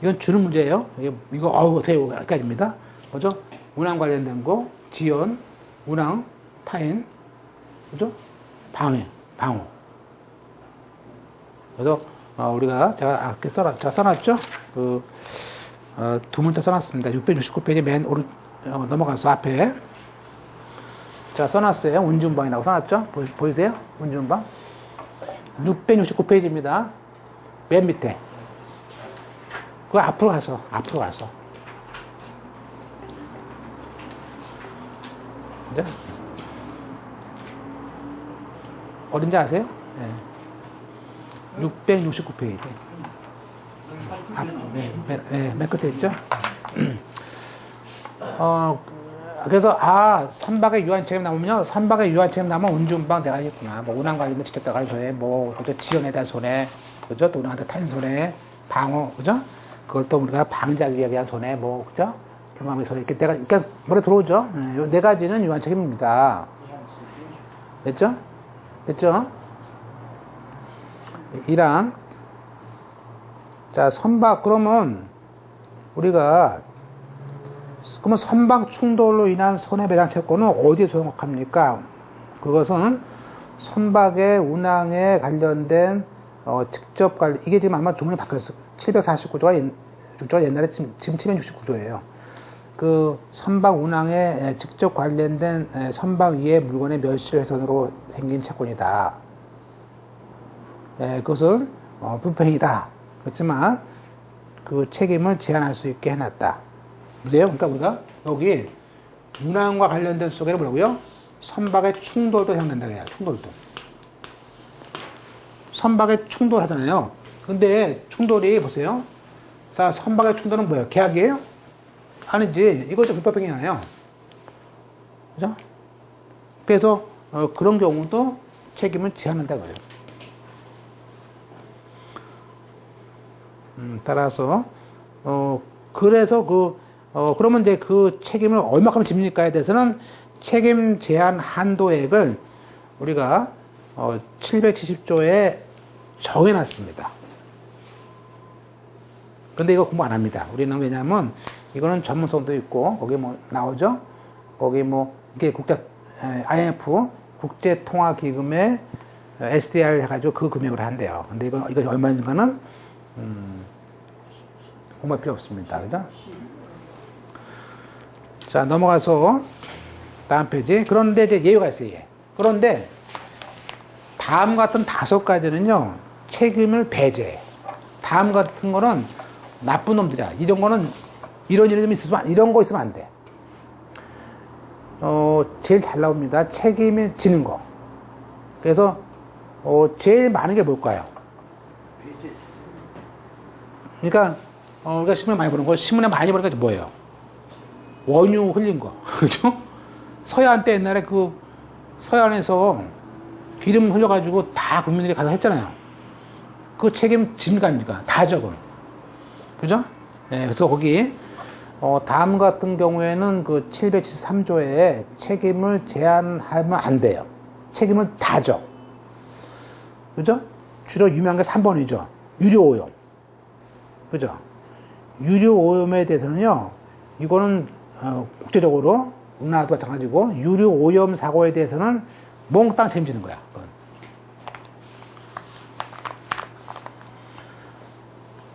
이건 주는 문제예요. 이거 어떻게 여기까지입니다. 그죠? 운항 관련된 거, 지연, 운항, 타인, 그죠? 방어. 그래서 제가 써놨죠? 두 문자 써놨습니다. 669페이지 맨 오른 넘어가서 앞에 제가 써놨어요. 운지운방이라고 써놨죠? 보이세요? 운지운방 669페이지입니다. 맨 밑에 그거 앞으로 가서 네? 어딘지 아세요? 네. 669페이지. 맨 끝에 있죠? 그래서, 선박의 유한책임 나오면요. 선박의 유한책임 나오면 운주운방 내가 있구나. 뭐, 운항 관련된 직접 들어갈 손해, 뭐, 그죠? 지연에 대한 손해, 그죠? 또 운항한테 탄 손해, 방어, 그죠? 그걸 또 우리가 방지하기 위한 손해, 뭐, 그죠? 경감의 손해. 이렇게 그러니까 뭐래 들어오죠? 요 네 가지는 유한책임입니다. 됐죠? 됐죠? 1항. 자, 선박, 그러면, 우리가, 그러면 선박 충돌로 인한 손해배상 채권은 어디에 소용합니까? 그것은 선박의 운항에 관련된, 직접 관리, 이게 지금 아마 조문이 바뀌었어요. 749조가 6조가 옛날에 지금 769조예요. 그 선박 운항에 직접 관련된 선박 위의 물건의 멸실훼손으로 생긴 채권이다. 그것은 불법행위다. 그렇지만 그 책임을 제한할 수 있게 해놨다. 그래요? 그러니까 우리가 여기 운항과 관련된 속에는 뭐라고요? 선박의 충돌도 해당된다. 그래요. 충돌도. 선박의 충돌 하잖아요. 근데 충돌이 보세요. 자, 선박의 충돌은 뭐예요? 계약이에요? 아니지. 이것도 불법행위잖아요. 그죠? 그래서 그런 경우도 책임을 제한한다고 해요. 따라서 그래서 그러면 이제 그 책임을 얼마큼 집니까에 대해서는 책임 제한 한도액을 우리가 770조에 정해놨습니다. 근데 이거 공부 안 합니다. 우리는 왜냐하면 이거는 전문성도 있고 거기 뭐 나오죠. 거기 뭐 이게 IMF 국제통화기금에 SDR 해가지고 그 금액을 한대요. 근데 이거 얼마인가는 공부할 필요 없습니다. 그죠? 자, 넘어가서 다음 페이지. 그런데 이제 예외가 있어요. 그런데 다음 같은 5가지는요, 책임을 배제해. 다음 같은 거는 나쁜 놈들이야. 이런 거는 이런 좀 있으면, 이런 거 있으면 안 돼. 제일 잘 나옵니다. 책임이 지는 거. 그래서, 제일 많은 게 뭘까요? 그러니까, 우리가 신문에 많이 보는 거, 신문에 많이 보는 게 뭐예요? 원유 흘린 거. 그죠? 서해안 때 옛날에 서해안에서 기름 흘려가지고 다 국민들이 가서 했잖아요. 그 책임 집니까, 아닙니까? 다 적음. 그죠? 네, 그래서 거기, 다음 같은 경우에는 그 773조에 책임을 제한하면 안 돼요. 책임을 다 져. 그죠? 주로 유명한 게 3번이죠. 유료오염. 그죠? 유료오염에 대해서는요, 이거는, 국제적으로, 우리나라도 마찬가지고, 유료오염 사고에 대해서는 몽땅 책임지는 거야. 그건.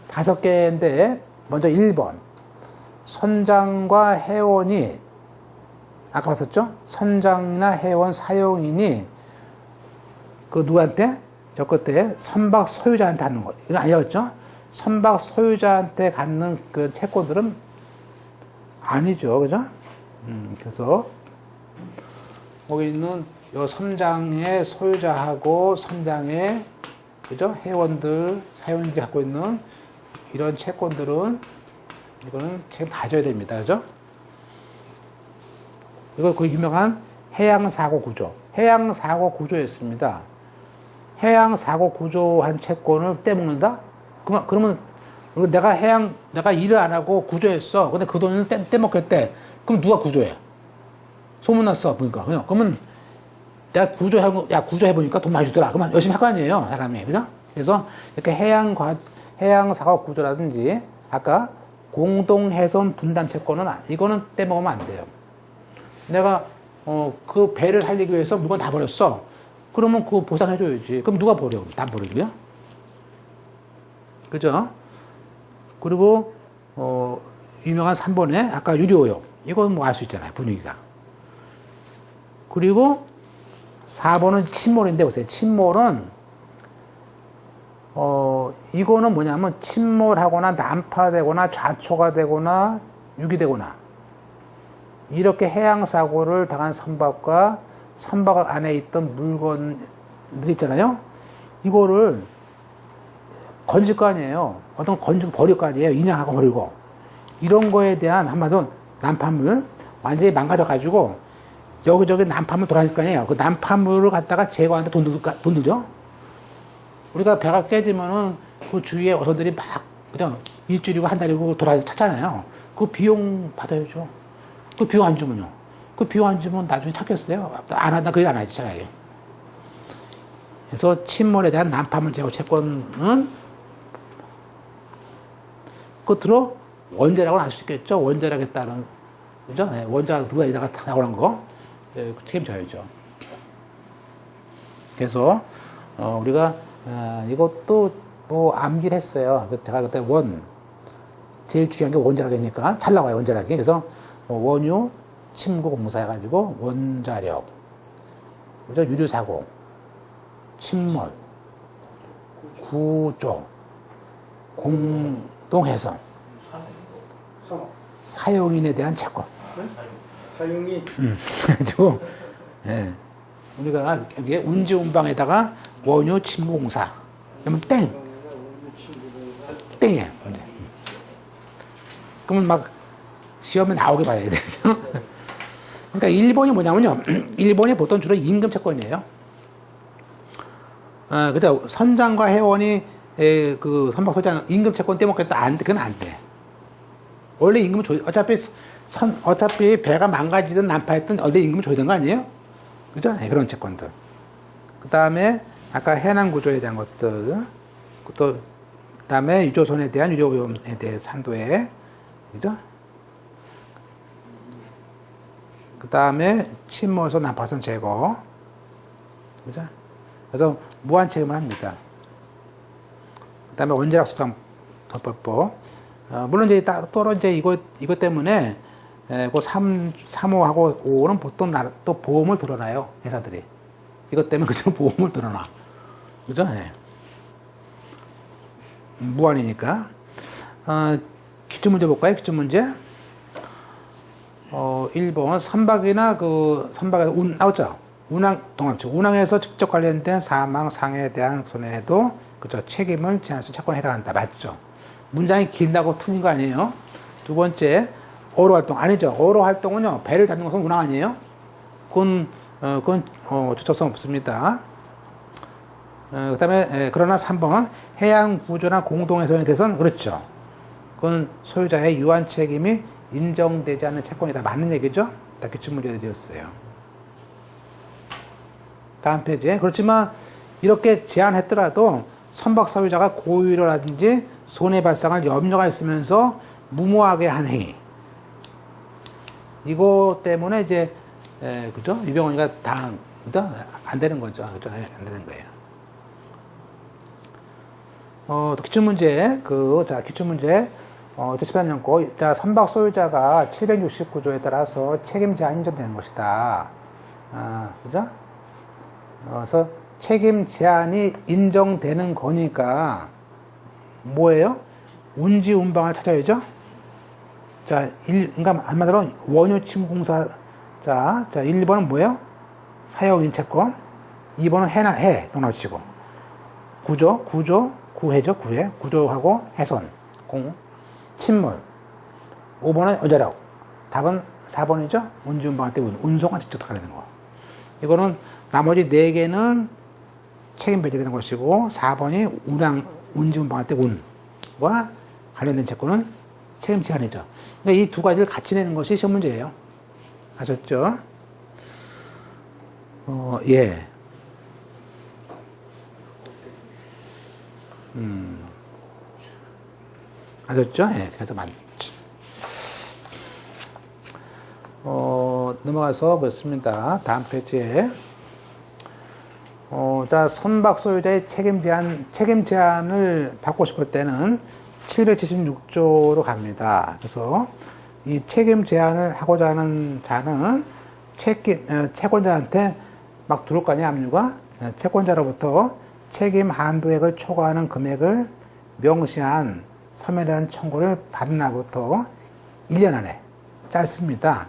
5개인데, 먼저 1번. 선장과 회원이, 아까 봤었죠? 선장이나 회원 사용인이, 누구한테? 저 끝에 선박 소유자한테 갖는 거. 이건 아니었죠? 선박 소유자한테 갖는 그 채권들은 아니죠. 그죠? 그래서, 거기 있는 요 선장의 소유자하고 선장의, 그죠? 회원들, 사용인들이 갖고 있는 이런 채권들은, 이거는 책임 다 져야 됩니다. 그죠? 이거 그 유명한 해양사고 구조. 해양사고 구조였습니다. 해양사고 구조한 채권을 떼먹는다? 그러면 내가 일을 안 하고 구조했어. 근데 그 돈을 떼먹겠대. 그럼 누가 구조해? 소문났어. 보니까. 그러면 내가 구조해보니까 돈 많이 주더라. 그러면 열심히 할 거 아니에요. 사람이. 그죠? 그래서 이렇게 해양사고 구조라든지 아까 공동훼손 분담 채권은 이거는 떼먹으면 안 돼요. 내가 그 배를 살리기 위해서 물건 다 버렸어. 그러면 그거 보상해줘야지. 그럼 누가 버려? 다 버리고요. 그죠? 그리고 유명한 3번에 아까 유료오염. 이건 뭐 알 수 있잖아요. 분위기가. 그리고 4번은 침몰인데 보세요. 침몰은 이거는 뭐냐면 침몰하거나 난파되거나 좌초가 되거나 유기되거나 이렇게 해양사고를 당한 선박과 선박 안에 있던 물건들 있잖아요. 이거를 건질 거 아니에요. 어떤 건지고 버릴 거 아니에요. 인양하고 버리고. 이런 거에 대한 한마디로 난파물 완전히 망가져가지고 여기저기 난파물 돌아다닐 거 아니에요. 그 난파물을 갖다가 제거하는데 돈 들죠? 우리가 배가 깨지면은 그 주위에 어선들이 막, 그죠? 일주일이고 한 달이고 찾잖아요. 그 비용 받아야죠. 그 비용 안 주면요. 그 비용 안 주면 나중에 찾겠어요? 안 한다, 그게 안 하지, 차라리. 그래서 침몰에 대한 난파물 제거 채권은 끝으로 원자력은 알 수 있겠죠? 원자력에 따른, 그죠? 네, 원자력 누가 여기다가 다 나오는 거. 네, 책임져야죠. 그래서, 우리가, 이것도 뭐 암기를 했어요. 제가 그때 제일 중요한 게 원자력이니까 잘 나와요, 원자력이. 그래서 원유, 침구 공사 해가지고 원자력, 그죠? 유류사고, 침몰, 구조, 공동해선, 사용인에 대한 채권. 사용인. 그래가지고, 예. 우리가 여기에 운지운방에다가 원유, 침구 공사. 그러면 땡이에요. 그러면 막 시험에 나오게 봐야 돼요. 그러니까 일본이 뭐냐면요. 일본이 보통 주로 임금 채권이에요. 그죠? 선장과 회원이 그 선박 소장 임금 채권 떼먹겠다. 그건 안 돼. 원래 임금은 어차피 배가 망가지든 난파했든 원래 임금은 줘야 되는 거 아니에요? 그죠? 네, 그런 채권들. 그 다음에 아까 해난 구조에 대한 것들, 또 그 다음에 유조선에 대한 유조위험에 대해 산도에, 그죠? 그 다음에 침몰선 난파선 제거, 그죠? 그래서 무한 책임을 합니다. 그 다음에 원자력 수장 덮법법. 물론 이제 따로 이제 이것 때문에 그 3호하고 5호는 보통 또 보험을 들어놔요, 회사들이. 이것 때문에 그저 보험을 들어놔. 그죠? 네. 무한이니까. 기출문제 볼까요? 기출문제. 1번. 선박에서 나왔죠? 운항에서 직접 관련된 사망, 상해에 대한 손해에도, 그죠? 책임을 지할 수 채권에 해당한다. 맞죠? 문장이 길다고 틀린 거 아니에요? 두 번째, 어로 활동. 아니죠. 어로 활동은요, 배를 잡는 것은 운항 아니에요? 그건 주체성 없습니다. 그 다음에, 그러나 3번, 해양 구조나 공동해선에 대해서는 그렇죠. 그건 소유자의 유한 책임이 인정되지 않는 채권이다. 맞는 얘기죠? 다 기출문제를 드렸어요. 다음 페이지에. 그렇지만, 이렇게 제한했더라도 선박 소유자가 고의로라든지 손해 발생할 염려가 있으면서 무모하게 한 행위. 이거 때문에 이제, 그죠? 유병원이가 그죠? 안 되는 거죠. 그죠? 안 되는 거예요. 기출문제, 기출문제, 2018년 거, 선박 소유자가 769조에 따라서 책임 제한이 인정되는 것이다. 그죠? 그래서 책임 제한이 인정되는 거니까, 뭐예요? 운지 운방을 찾아야죠? 그러니까 한마디로 원유 침공사, 1번은 뭐예요? 사용인 채권. 2번은 해, 동남치고. 구해죠, 구해. 구조하고 해선, 침몰. 5번은 원자력. 답은 4번이죠? 운지 운방할 때 운송과 직접 관련된 거. 이거는 나머지 4개는 책임 배제되는 것이고, 4번이 운지 운방할 때 운과 관련된 채권은 책임 제한이죠. 그러니까 이 두 가지를 같이 내는 것이 시험 문제예요. 아셨죠? 예. 아셨죠? 예, 그래서 많죠. 넘어가서 보겠습니다. 다음 페이지에. 선박 소유자의 책임 제한을 받고 싶을 때는 776조로 갑니다. 그래서 이 책임 제한을 하고자 하는 자는 채권자한테 막 들어올 거 아니야, 압류가? 채권자로부터 책임 한도액을 초과하는 금액을 명시한 서면에 대한 청구를 받은 날부터 1년 안에, 짧습니다.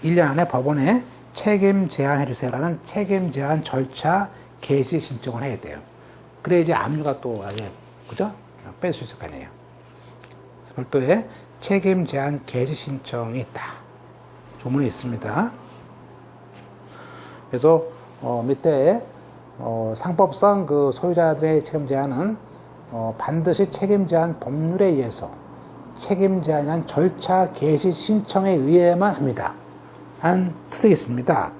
1년 안에 법원에 책임 제한해 주세요라는 책임 제한 절차 개시 신청을 해야 돼요. 그래 이제 압류가 또 아예, 그죠? 뺄 수 있을 거 아니에요. 별도의 책임 제한 개시 신청이 있다. 조문에 있습니다. 그래서 밑에 상법상 그 소유자들의 책임 제한은 반드시 책임 제한 법률에 의해서 책임 제한이란 절차 개시 신청에 의해만 합니다. 한 특색이 있습니다.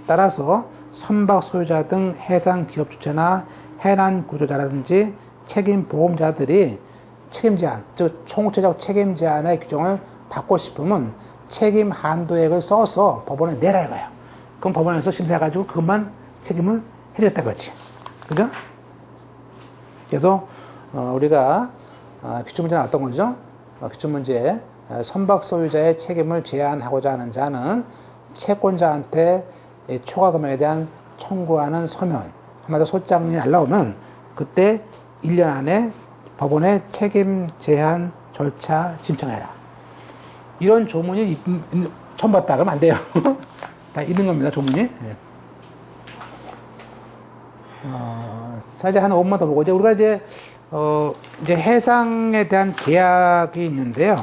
따라서 선박 소유자 등 해상 기업 주체나 해난 구조자라든지 책임 보험자들이 책임 제한, 즉 총체적 책임 제한의 규정을 받고 싶으면 책임 한도액을 써서 법원에 내라 이거예요. 그럼 법원에서 심사해가지고 그것만 책임을 해주겠다 그렇지. 그죠? 그래서 우리가 기출문제는 어떤 거죠? 기출문제 선박 소유자의 책임을 제한하고자 하는 자는 채권자한테 초과 금액에 대한 청구하는 서면 한마디로 소장이 날라오면 그때 1년 안에 법원에 책임 제한 절차 신청해라. 이런 조문이 처음 봤다 그러면 안 돼요. 다 있는 겁니다, 조문이. 네. 자, 이제 한 5분만 더 보고, 이제 우리가 이제 해상에 대한 계약이 있는데요.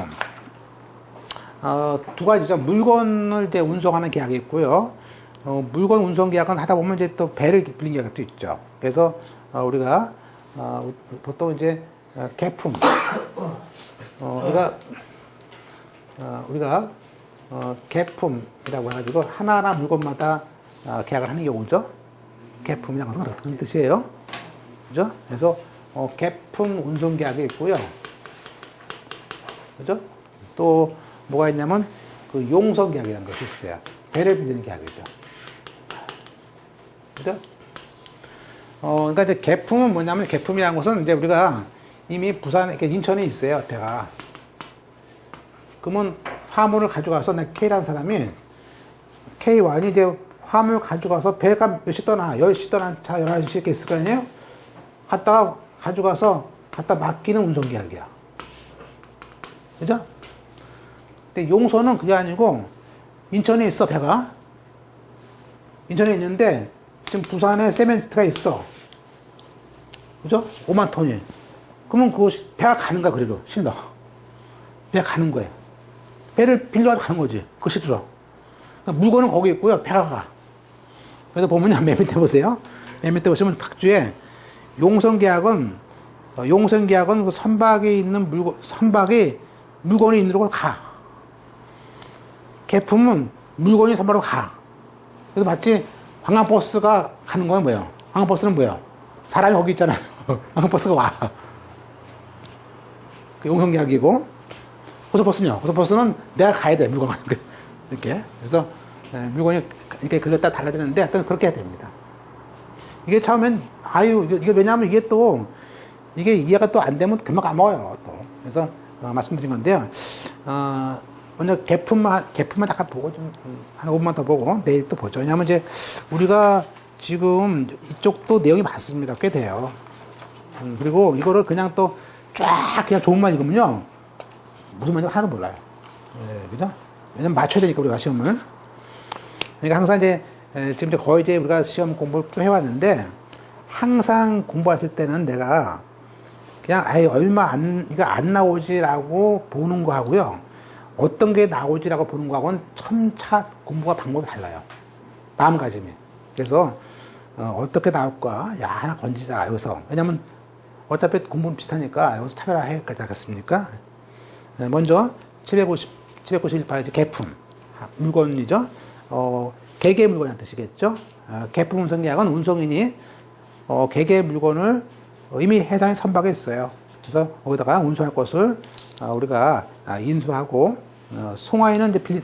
두 가지죠. 물건을 이제 운송하는 계약이 있고요. 물건 운송 계약은 하다 보면 이제 또 배를 빌린 계약도 있죠. 그래서 우리가 보통 이제 개품, 우리가 개품이라고 해가지고 하나하나 물건마다 계약을 하는 경우죠. 개품이라는 것은 그런 뜻이에요. 그죠? 그래서 개품 운송 계약이 있고요. 그죠? 또 뭐가 있냐면 그 용서 계약이라는 것이 있어요. 배를 빌리는 계약이죠. 그죠? 그러니까 이제 개품은 뭐냐면 개품이라는 것은 이제 우리가 이미 부산, 인천에 있어요, 배가. 그러면 화물을 가져가서 내 K라는 사람이 K1이 이제 화물 가져가서 배가 몇 시 떠나, 10시 떠난 차 11시 이렇게 있을 거 아니에요? 갔다가 가져가서 갖다 맡기는 운송 계약이야. 그죠? 근데 용서는 그게 아니고 인천에 있어, 배가. 인천에 있는데 지금 부산에 세멘트가 있어. 그죠? 5만 톤이. 그러면 그 배가 가는 거야, 그래도 실러. 배가 가는 거예요. 배를 빌려가지고 가는 거지. 그거 싫어. 물건은 거기 있고요, 배가 가. 그래서 보면 맨 밑에 보세요. 맨 밑에 보시면 각주에 용선계약은 그 선박에 있는 선박이 물건이 있는 곳으로 가. 개품은 물건이 선박으로 가. 그래서 마치 관광버스가 가는 거야, 뭐예요? 관광버스는 뭐예요? 사람이 거기 있잖아요. 관광버스가 와. 그 용선계약이고, 고속버스는요? 고속버스는 내가 가야 돼, 물건. 이렇게. 그래서 물건이 이렇게 걸렸다 달라지는데 하여튼 그렇게 해야 됩니다. 이게 처음엔 이게 왜냐하면 이게 또 이게 이해가 또 안 되면 금방 까먹어요 또. 그래서 말씀드린 건데요. 먼저 개품만 잠깐 보고 좀 한 5분만 더 보고 내일 또 보죠. 왜냐하면 이제 우리가 지금 이쪽도 내용이 많습니다. 꽤 돼요. 그리고 이거를 그냥 또 쫙 그냥 좋은만 읽으면요 무슨 말인지 하나도 몰라요. 네, 그죠? 왜냐면 맞춰야 되니까 우리가 시험을. 그러니까 항상 이제 지금 이제 거의 이제 우리가 시험 공부를 쭉 해왔는데 항상 공부하실 때는 내가 그냥 아예 이거 안 나오지라고 보는 거 하고요. 어떤 게 나오지라고 보는 거 하고는 점차 공부가 방법이 달라요. 마음가짐이. 그래서 어떻게 나올까? 야, 하나 건지자 여기서. 왜냐면 어차피 공부는 비슷하니까 여기서 차별화해야지 않겠습니까? 먼저 791페이지 개품. 물건이죠. 개개 물건이라는 뜻이겠죠. 개품 운송계약은 운송인이 개개 물건을 이미 해상에 선박에 있어요. 그래서 거기다가 운송할 것을 우리가 인수하고 송화인은 이제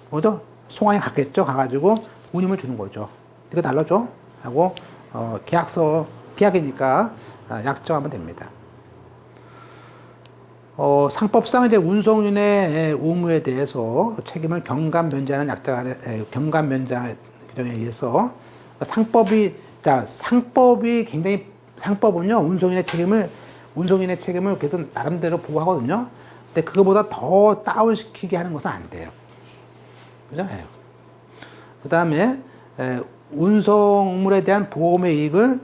뭐죠? 송화인 갔겠죠. 가가지고 운임을 주는 거죠. 이거 날라줘 하고 계약이니까 약정하면 됩니다. 상법상 이제 운송인의 의무에 대해서 책임을 경감 면제하는 경감 면제 규정에 의해서 상법이 굉장히 상법은요 운송인의 책임을 그래도 나름대로 보호하거든요. 근데 그거보다 더 다운시키게 하는 것은 안 돼요. 그죠? 그 다음에 운송물에 대한 보험의 이익을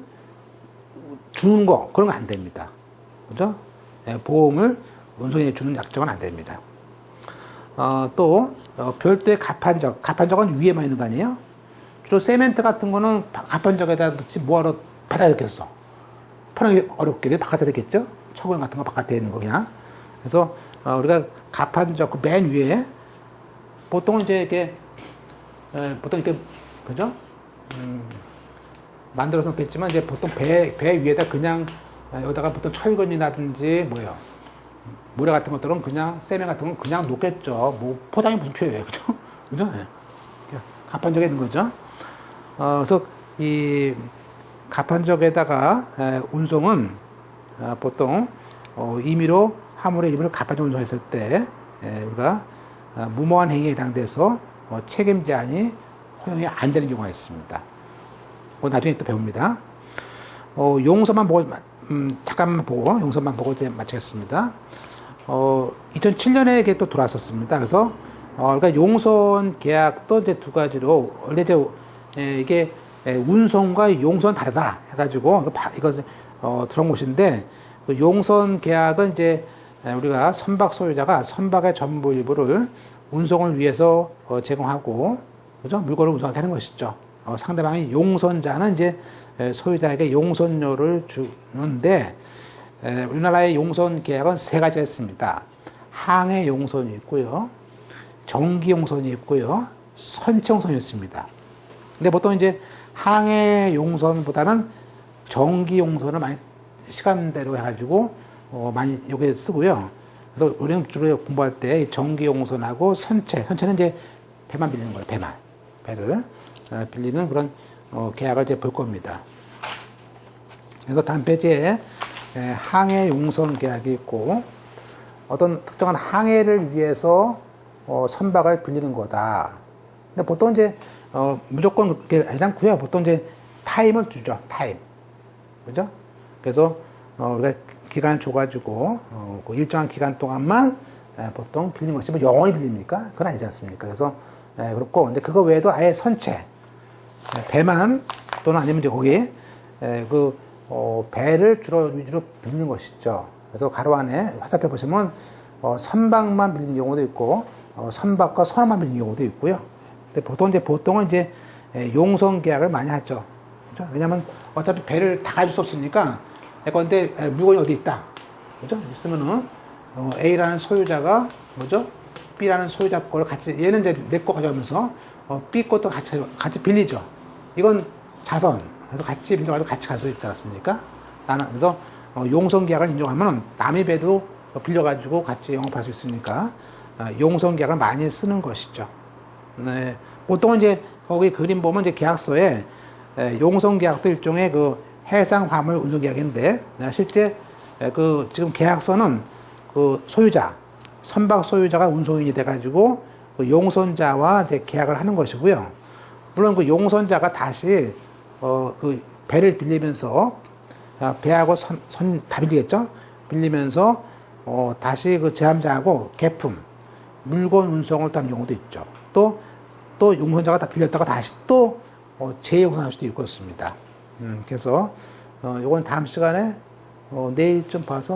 주는 거 그런 거 안 됩니다. 그죠? 보험을 운송인에 주는 약정은 안 됩니다. 또 별도의 가판적은 위에만 있는 거 아니에요? 주로 세멘트 같은 거는 가판적에다 넣지 뭐하러 바닥에 넣겠어. 편하기 어렵게 바깥에 넣겠죠? 처분 같은 거 바깥에 있는 거 그냥. 그래서 우리가 가판적 그 맨 위에 보통은 이제 이렇게 보통 이렇게 그죠? 만들어서 놓겠지만 이제 보통 배 위에다 그냥 여기다가 보통 철근이라든지 뭐예요? 모래 같은 것들은 그냥 세면 같은 건 그냥 놓겠죠. 뭐 포장이 무슨 필요해요, 그죠? 그죠? 네. 가판적에 있는 거죠. 그래서 이 가판적에다가 운송은 보통 임의로 화물의 임의로 가판적 운송했을 때 우리가 무모한 행위에 해당돼서 책임 제한이 허용이 안 되는 경우가 있습니다. 나중에 또 배웁니다. 용서만 보고 잠깐만 보고 용서만 보고 이제 마치겠습니다. 2007년에 이게 또 들어왔었습니다. 그래서 그러니까 용선 계약도 이제 두 가지로 원래 이제 이게 운송과 용선 다르다 해가지고 이것을 들어온 것인데 그 용선 계약은 이제 우리가 선박 소유자가 선박의 전부 일부를 운송을 위해서 제공하고 그죠? 물건을 운송하는 것이죠. 상대방이 용선자는 이제 소유자에게 용선료를 주는데 우리나라의 용선 계약은 세 가지가 있습니다. 항해 용선이 있고요, 정기 용선이 있고요, 선체 용선이 있습니다. 근데 보통 이제 항해 용선보다는 정기 용선을 많이 시간대로 해가지고 많이 여기에 쓰고요. 그래서 우리는 주로 공부할 때 정기 용선하고 선체는 이제 배만 빌리는 거예요. 배를 빌리는 그런 계약을 이제 볼 겁니다. 그래서 다음 페이지에 항해 용선 계약이 있고 어떤 특정한 항해를 위해서 선박을 빌리는 거다. 근데 보통 이제 무조건 그게 아니지 않고요. 보통 이제 타임을 주죠. 타임. 그죠? 그래서 우리가 기간을 줘가지고 그 일정한 기간 동안만 보통 빌리는 것이 뭐 영원히 빌립니까? 그건 아니지 않습니까? 그래서 그렇고 근데 그거 외에도 아예 선체 배만 또는 아니면 이제 거기 배를 주로 위주로 빌리는 것이죠. 그래서 가로 안에 화살표 보시면 선박만 빌리는 경우도 있고 선박과 선원만 빌리는 경우도 있고요. 근데 보통은 이제 용선 계약을 많이 하죠. 그렇죠? 왜냐하면 어차피 배를 다 가질 수 없으니까 근데 물건이 어디 있다. 그죠? 있으면은 A라는 소유자가 뭐죠? B라는 소유자 거를 같이 얘는 이제 내 거 가져가면서 B 것도 같이 빌리죠. 이건 자선. 그래서 같이 빌려가지고 같이 갈 수 있지 않습니까? 그래서 용선 계약을 인정하면 남의 배도 빌려가지고 같이 영업할 수 있으니까 용선 계약을 많이 쓰는 것이죠. 네. 보통은 이제 거기 그림 보면 이제 계약서에 용선 계약도 일종의 그 해상 화물 운송 계약인데 실제 그 지금 계약서는 그 소유자 선박 소유자가 운송인이 돼가지고 그 용선자와 이제 계약을 하는 것이고요. 물론 그 용선자가 다시 그 배를 빌리면서 배하고 선 다 빌리겠죠. 빌리면서 다시 그 제함자하고 계품 물건 운송을 또 하는 경우도 있죠. 또 용선자가 다 빌렸다가 다시 또 재용선할 수도 있고 그렇습니다. 그래서 요건 다음 시간에 내일 좀 봐서